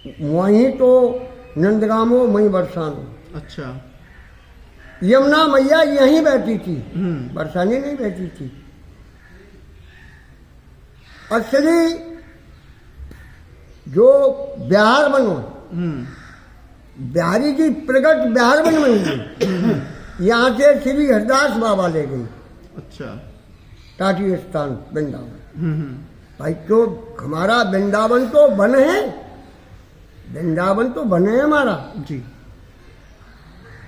वहीं तो नंदगामो वहीं बरसानो। अच्छा। यमुना मैया यहीं बैठी थी, बरसाने नहीं बैठी थी। असली जो बिहार बनो, बिहारी जी प्रगट बिहार बन में हुई। यहाँ से श्री हरदास बाबा ले गई। अच्छा। टाटी स्थान वृंदावन। भाई क्यों हमारा वृंदावन तो बन है, वृंदावन तो बन है हमारा जी।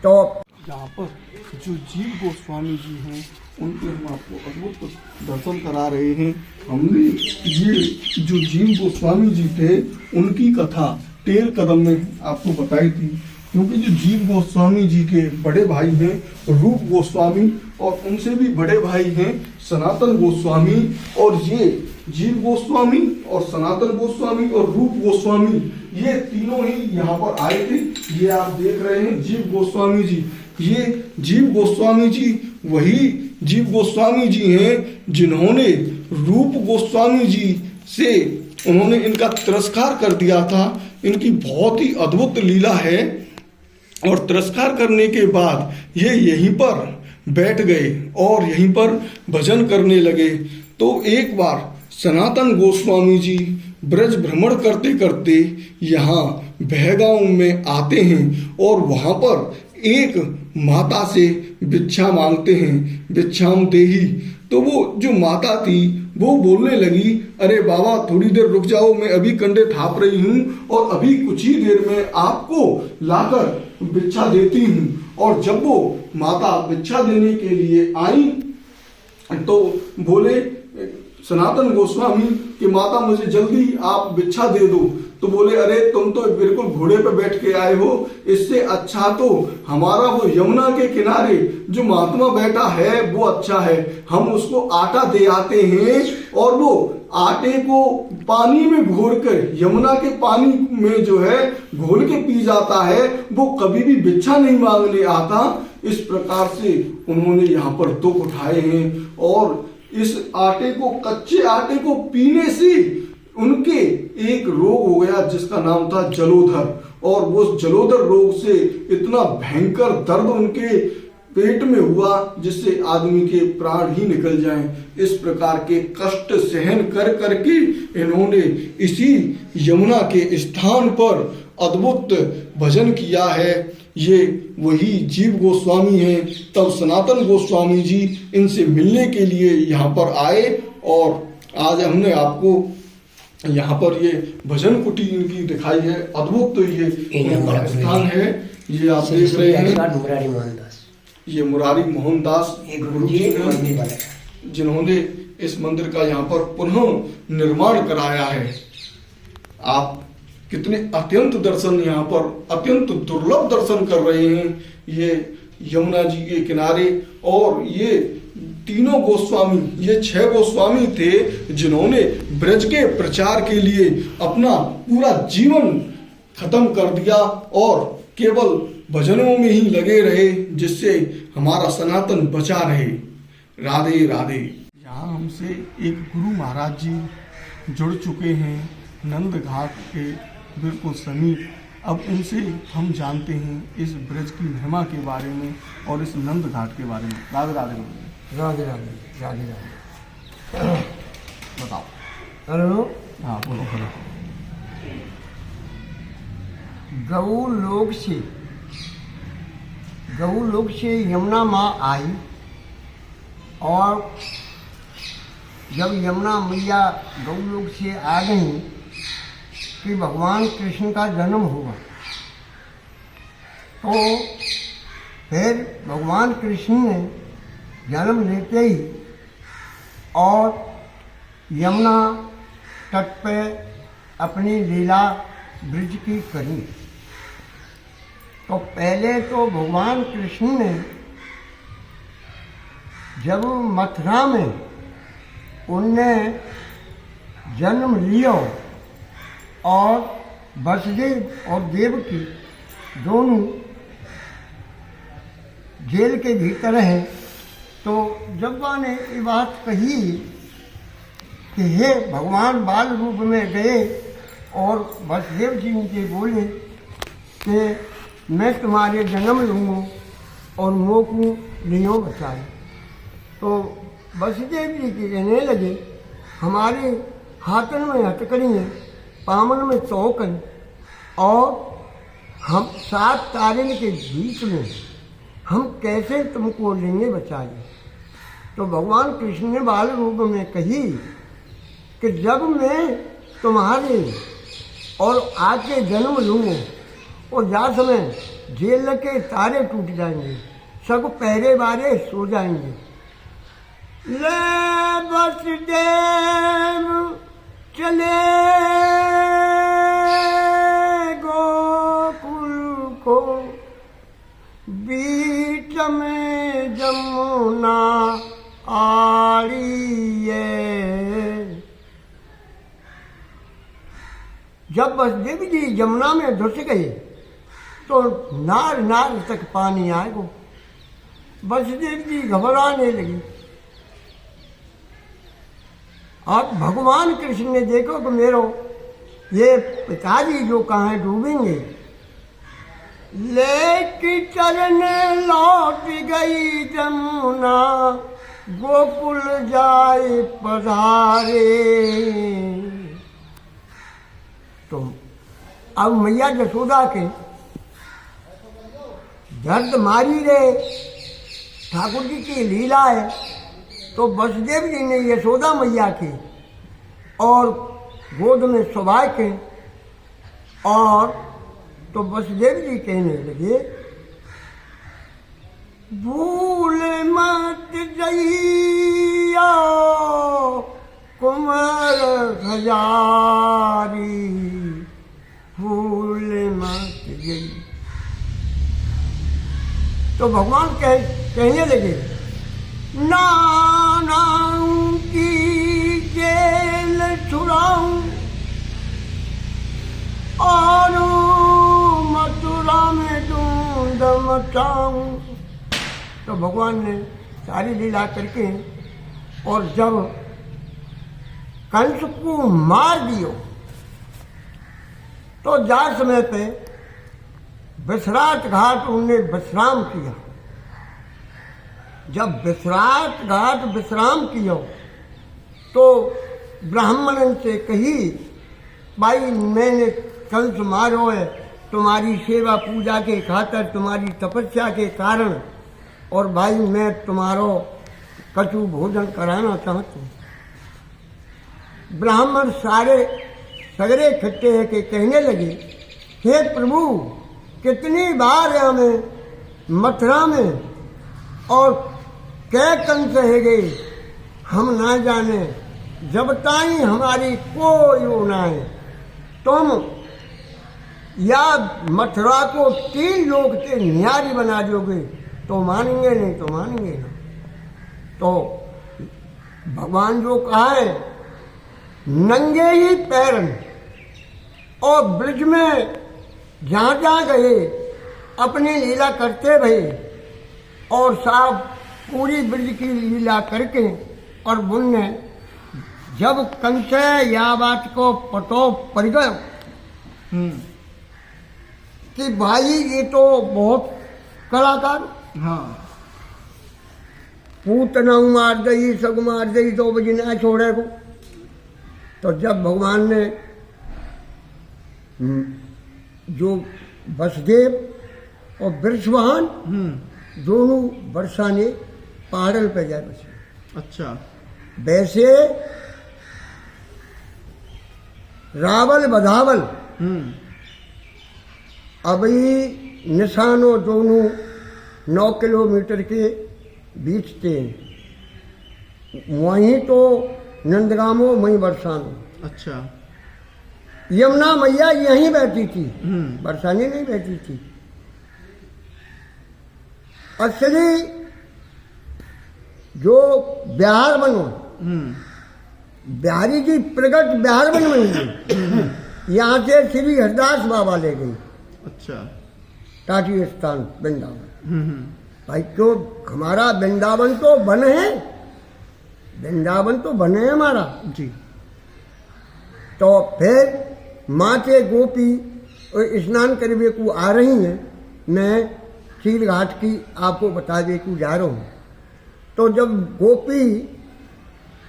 तो यहाँ पर जो जीव गोस्वामी जी हैं उनके हम आपको अद्भुत दर्शन करा रहे हैं। हमने ये जो जीव गोस्वामी जी थे उनकी कथा टेर कदम में आपको बताई थी, क्योंकि जो जीव गोस्वामी जी के बड़े भाई हैं रूप गोस्वामी और उनसे भी बड़े भाई हैं सनातन गोस्वामी, और ये जीव गोस्वामी और सनातन गोस्वामी और रूप गोस्वामी ये तीनों ही यहाँ पर आए थे। ये आप देख रहे हैं जीव गोस्वामी जी, ये जीव गोस्वामी जी वही जीव गोस्वामी जी हैं जिन्होंने रूप गोस्वामी जी से उन्होंने इनका तिरस्कार कर दिया था। इनकी बहुत ही अद्भुत लीला है, और तिरस्कार करने के बाद ये यहीं पर बैठ गए और यहीं पर भजन करने लगे। तो एक बार सनातन गोस्वामी जी ब्रज भ्रमण करते करते यहाँ बहगांव में आते हैं और वहाँ पर एक माता से भिक्षा मांगते हैं, भिक्षाम देही। तो वो जो माता थी वो बोलने लगी, अरे बाबा थोड़ी देर रुक जाओ, मैं अभी कंडे थाप रही हूँ और अभी कुछ ही देर में आपको लाकर भिक्षा देती हूँ। और जब वो माता भिक्षा देने के लिए आई तो बोले सनातन गोस्वामी कि माता मुझे जल्दी आप भिक्षा दे दो। तो बोले अरे तुम तो बिल्कुल घोड़े पे बैठ के आए हो, इससे अच्छा तो हमारा वो यमुना के किनारे जो महात्मा बैठा है वो अच्छा है, हम उसको आटा दे आते हैं और वो आटे को पानी में घोर कर यमुना के पानी में जो है घोल के पी जाता है, वो कभी भी भिक्षा नहीं मांगने आता। इस प्रकार से उन्होंने यहाँ पर दुख उठाए हैं और इस आटे को, कच्चे आटे को पीने से उनके एक रोग हो गया जिसका नाम था जलोदर, और वो जलोदर रोग से इतना भयंकर दर्द उनके पेट में हुआ जिससे आदमी के प्राण ही निकल जाएं। इस प्रकार के कष्ट सहन कर करके इन्होंने इसी यमुना के स्थान पर अद्भुत भजन किया है। ये वही जीव गोस्वामी हैं। तब सनातन गोस्वामी जी इनसे मिलने के लिए यहाँ पर आए और आज हमने आपको यहाँ पर ये भजन कुटी इनकी दिखाई है। अद्भुत ये स्थान है। ये आप देख रहे हैं, ये मुरारी मोहन दास गुरु जी हैं जिन्होंने इस मंदिर का यहाँ पर पुनः निर्माण कराया है। आप कितने अत्यंत दर्शन यहाँ पर अत्यंत दुर्लभ दर्शन कर रहे हैं। ये यमुना जी के किनारे, और ये तीनों गोस्वामी, ये 6 गोस्वामी थे जिन्होंने ब्रज के प्रचार के लिए अपना पूरा जीवन खत्म कर दिया और केवल भजनों में ही लगे रहे, जिससे हमारा सनातन बचा रहे। राधे राधे। यहाँ हमसे एक गुरु महाराज जी जुड़ चुके हैं नंद घाट के बिल्कुल समीप। अब इनसे हम जानते हैं इस ब्रज की महिमा के बारे में और इस नंद घाट के बारे में। राधे राधे। राधे राधे राधे राधे। बताओ। हेलो। हाँ बोलो। गऊ लोग से यमुना माँ आई, और जब यमुना मैया गऊ लोग से आ गई कि भगवान कृष्ण का जन्म हुआ, तो फिर भगवान कृष्ण ने जन्म लेते ही और यमुना तट पे अपनी लीला ब्रज की करी। तो पहले तो भगवान कृष्ण ने जब मथुरा में उनने जन्म लिया और वसुदेव और देवकी दोनों जेल के भीतर हैं, तो जब्बा ने ये बात कही कि हे भगवान बाल रूप में गए और वसुदेव जी उनके बोले कि मैं तुम्हारे जन्म लूँगा और मोकू लियो बचाए। तो वसुदेव जी के कहने लगे हमारे हाथन में हथकड़ी है, पामन में चौक है, और हम 7 तारे के बीच में हम कैसे तुमको लेंगे बचाए। तो भगवान कृष्ण ने बाल रूप में कही कि जब मैं तुम्हारे और आके जन्म लूँगा और जा समय जेल के तारे टूट जाएंगे, सब पहरे बारे सो जाएंगे। ले वसुदेव चले गोकुल को, बीच में जमुना आड़ी है। जब वसुदेव जी यमुना में धुस गए तो नार नार तक पानी आएगा। वसुदेव जी घबराने लगी। अब भगवान कृष्ण ने देखो कि मेरो ये पिताजी जो कहाँ डूबेंगे, लेके चलने लौट गई जमुना, गोकुल जाए पधारे। तो अब मैया यशोदा के दर्द मारी रे ठाकुर जी की लीला है। तो वसुदेव जी ने यशोदा मैया की और गोद में सुबह के, और तो वसुदेव जी कहने लगे भूल मत जइया कुमार हजारी, भूल मत जई। तो भगवान कहने लगे नाना की जेल छुड़ाऊं और मथुरा में ढूंढ मचाऊं। तो भगवान ने सारी लीला करके और जब कंस को मार दियो तो जा समय पे विश्राट घाट उनने विश्राम किया। जब विश्राट घाट विश्राम किया तो ब्राह्मणन से कही भाई मैंने कंस मारो है तुम्हारी सेवा पूजा के खातर, तुम्हारी तपस्या के कारण, और भाई मैं तुम्हारो कटु भोजन कराना चाहता हूँ। ब्राह्मण सारे सगरे इकट्ठे है कि कहने लगे हे प्रभु कितनी बार है हमें मथुरा में और कै कंस है गए हम ना जाने, जब ताई हमारी कोई वो ना है, तुम या मथुरा को 3 लोग के न्यारी बना दोगे तो मानेंगे, नहीं तो मानेंगे ना। तो भगवान जो कहा है नंगे ही पैरन और ब्रिज में जहाँ जहाँ गए अपनी लीला करते रहे और साहब पूरी ब्रिज की लीला करके, और बुनने जब कंस या बात को पतो पड़ गयो कि भाई ये तो बहुत कलाकार, हाँ पूतना मार दई सग मार दई तो बजी ना छोड़े को। तो जब भगवान ने जो वसुदेव और वृषवाहन दोनों वर्षा ने पहाड़ल पे जाए बचे। अच्छा वैसे रावल बधावल अभी निशानों दोनों 9 किलोमीटर के बीच थे। वहीं तो नंदगामो वहीं बरसानो। अच्छा यमुना मैया यहीं बैठी थी, बरसाने नहीं बैठी थी। असली जो बिहार बनो बिहारी जी प्रगट बिहार बन गई। यहाँ से श्री हरदास बाबा ले गई। अच्छा टाटी स्थान वृंदावन। भाई क्यों हमारा वृंदावन तो बन है, वृंदावन तो बने है हमारा जी। तो फिर माँ से गोपी और स्नान करवे को आ रही हैं। मैं चीर घाट की आपको बता दे को जा रहा हूँ। तो जब गोपी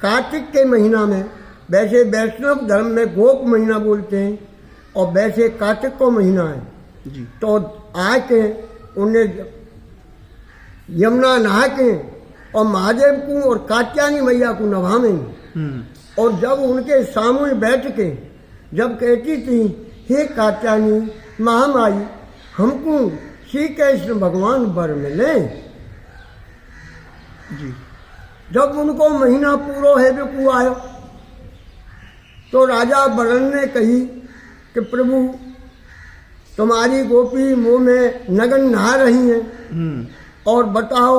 कार्तिक के महीना में, वैसे वैष्णव धर्म में गोप महीना बोलते हैं और वैसे कार्तिक को महीना है जी। तो आके उन्हें यमुना नहा के और महादेव को और कात्यायनी मैया को नभावेंगे। और जब उनके सामने बैठ के जब कहती थी, हे कात्यायनी महामाई, हमको श्री कृष्ण भगवान वर मिले जी। जब उनको महीना पूरा है को आयो तो राजा वरण ने कही कि प्रभु तुम्हारी गोपी मुंह में नगन नहा रही हैं और बताओ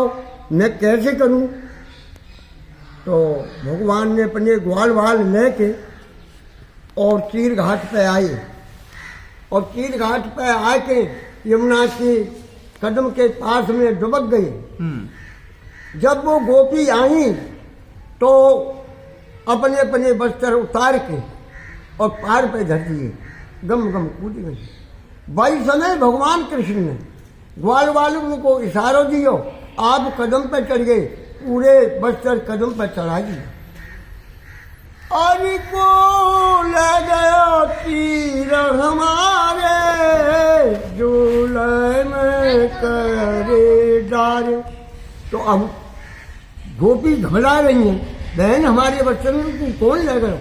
मैं कैसे करूं। तो भगवान ने अपने ग्वाल वाल लेके और चीर घाट पे आए और चीर घाट पे आके यमुना के कदम के पास में डुबक गए। जब वो गोपी आई तो अपने अपने वस्त्र उतार के और पार पे धर दिए, गम गम कूद गई। वही समय भगवान कृष्ण ने ग्वाल वालों को इशारा दियो, आप कदम पे चढ़ गए, पूरे वस्त्र कदम पर चढ़ा दिए। अरे को ले गया तीर हमारे, झूले में करे डारे। तो अब गोपी घबरा रही हैं, बहन हमारे वस्त्र को कौन ले गया?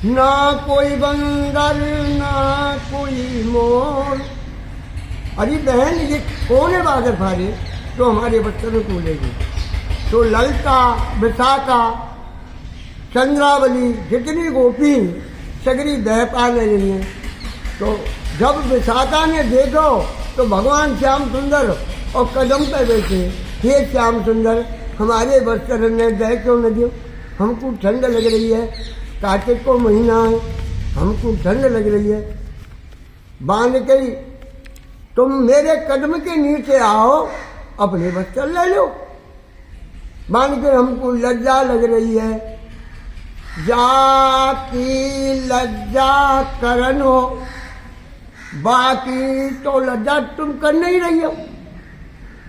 ना कोई बंदर ना कोई मोर। अरे बहन ये कौन है बादल फारे तो हमारे वस्त्र को ले गए? तो ललता, विशाखा, चंद्रावली जितनी गोपी सगरी बह पा रही हैं। तो जब विशाखा ने देखो तो भगवान श्याम सुंदर और कदम पे बैठे, हे श्याम सुंदर हमारे वस्त्र ने दह क्यों न दियो? हमको ठंड लग रही है, कार्तिक को महीना है, हमको ठंड लग रही है। बांध के तुम मेरे कदम के नीचे आओ, अपने वस्त्र ले लो। बांध के हमको लज्जा लग रही है, जाती लज्जा करन हो, बाकी तो लज्जा तुम कर नहीं रही हो।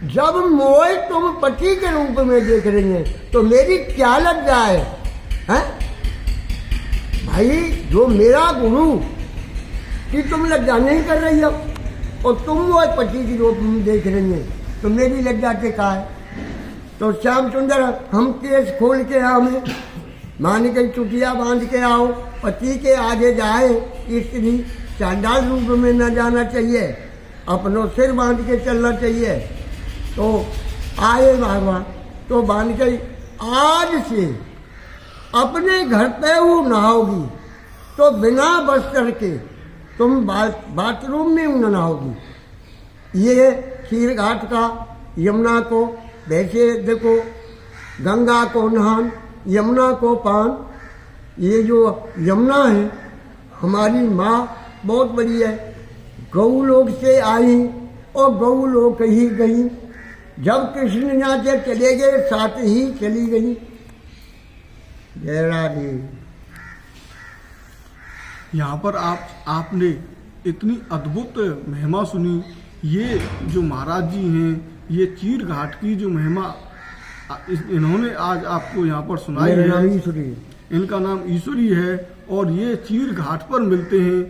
जब मोए तुम पति के रूप में देख रही हैं तो मेरी क्या लज्जा है, हैं? भाई जो मेरा गुरु कि तुम लज्जा नहीं कर रही हो और तुम वो पति के रूप में देख रही हैं तो मेरी लज्जा के का है? तो श्याम सुंदर हम केस खोल के आओ, में मान के चुटिया बांध के आओ, पति के आगे जाए स्त्री चांडाल रूप में न जाना चाहिए, अपनों सिर बांध के चलना चाहिए। तो आए भगवान तो बांध के आज से अपने घर पे वो नहाओगी तो बिना वस्त्र के तुम बाथरूम में न नहाओगी। ये चीर घाट का यमुना को, वैसे देखो गंगा को नहान, यमुना को पान। ये जो यमुना है हमारी माँ बहुत बड़ी है, गौ लोक से आई और गौ लोक ही गई। जब कृष्ण यहाँ से चले गए साथ ही चली गई। जय राधे। यहाँ पर आपने इतनी अद्भुत महिमा सुनी। ये जो महाराज जी हैं, ये चीर घाट की जो महिमा इन्होंने आज आपको यहाँ पर सुनाई है। ईश्वरी, इनका नाम ईश्वरी है और ये चीर घाट पर मिलते हैं।